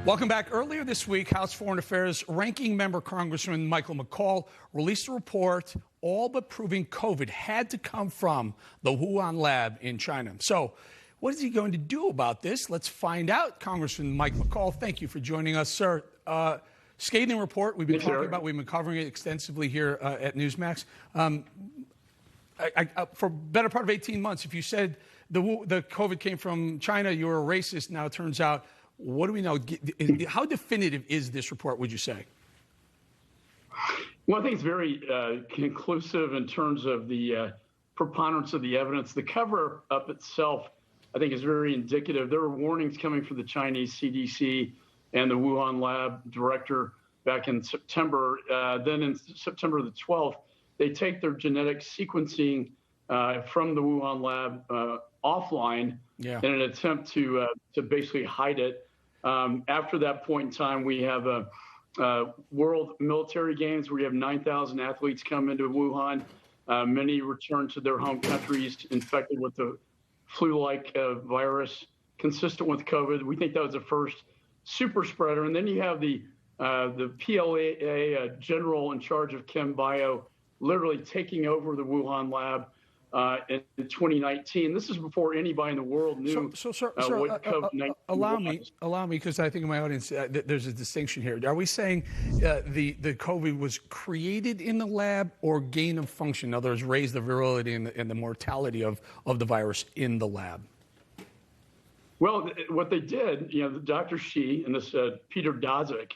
Welcome back. Earlier this week, House Foreign Affairs Ranking Member Congressman Michael McCaul released a report all but proving COVID had to come from the Wuhan lab in China. So what is he going to do about this? Let's find out. Congressman Mike McCaul, thank you for joining us, sir. Scathing report. We've been talking about, we've been covering it extensively here at Newsmax. For better part of 18 months, if you said the COVID came from China, you were a racist. Now it turns out, what do we know? How definitive is this report, would you say? Well, I think it's very conclusive in terms of the preponderance of the evidence. The cover-up itself, I think, is very indicative. There were warnings coming from the Chinese CDC and the Wuhan lab director back in September. Then in September the 12th, they take their genetic sequencing from the Wuhan lab offline in an attempt to basically hide it. After that point in time, we have World Military Games where you have 9,000 athletes come into Wuhan. Many return to their home countries infected with the flu-like virus consistent with COVID. We think that was the first super spreader. And then you have the PLA general in charge of Chem Bio literally taking over the Wuhan lab in 2019. This is before anybody in the world knew sir, what COVID-19 allow me, because I think in my audience there's a distinction here. Are we saying the COVID was created in the lab or gain of function? In other words, raise the virility and the mortality of the virus in the lab? Well, what they did, Dr. Shi and this Peter Daszak,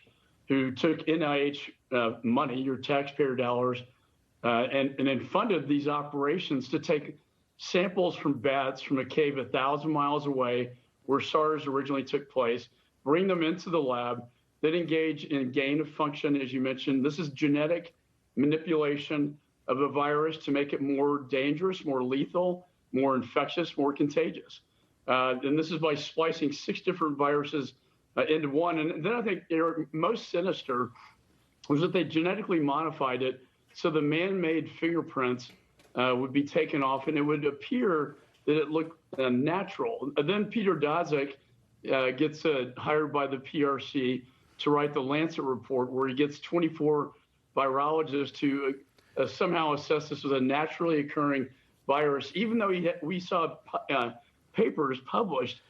who took NIH money, your taxpayer dollars, and then funded these operations to take samples from bats from a cave 1,000 miles away where SARS originally took place, bring them into the lab, then engage in gain of function, as you mentioned. This is genetic manipulation of a virus to make it more dangerous, more lethal, more infectious, more contagious. And this is by splicing 6 different viruses into one. And then I think most sinister was that they genetically modified it so the man-made fingerprints would be taken off, and it would appear that it looked natural. And then Peter Daszak gets hired by the PRC to write the Lancet report, where he gets 24 virologists to somehow assess this as a naturally occurring virus, even though we saw papers published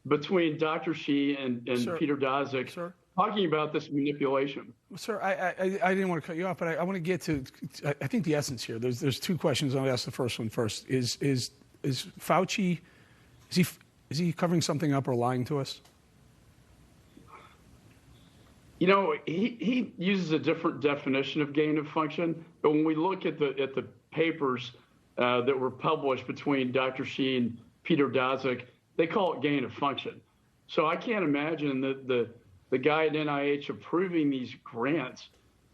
between Dr. Shi and Peter Daszak talking about this manipulation. Sir, I didn't want to cut you off, but I want to get to, I think, the essence here. There's 2 questions. I'll ask the first one first. Is Fauci, is he covering something up or lying to us? He uses a different definition of gain of function, but when we look at the papers that were published between Dr. Shi and Peter Daszak, they call it gain of function. So I can't imagine that the guy at NIH approving these grants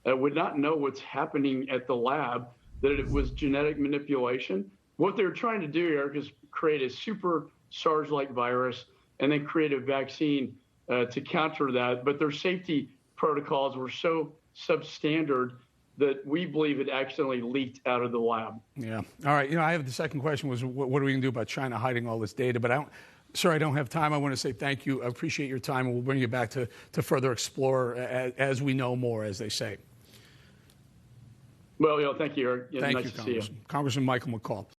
would not know what's happening at the lab, that it was genetic manipulation. What they're trying to do, Eric, is create a super SARS-like virus and then create a vaccine to counter that. But their safety protocols were so substandard that we believe it accidentally leaked out of the lab. Yeah. All right. I have the second question was, what are we going to do about China hiding all this data? But I don't have time. I want to say thank you. I appreciate your time, and we'll bring you back to further explore as we know more, as they say. Well, thank you, Eric. Thank nice you, to see you. Congressman Michael McCaul.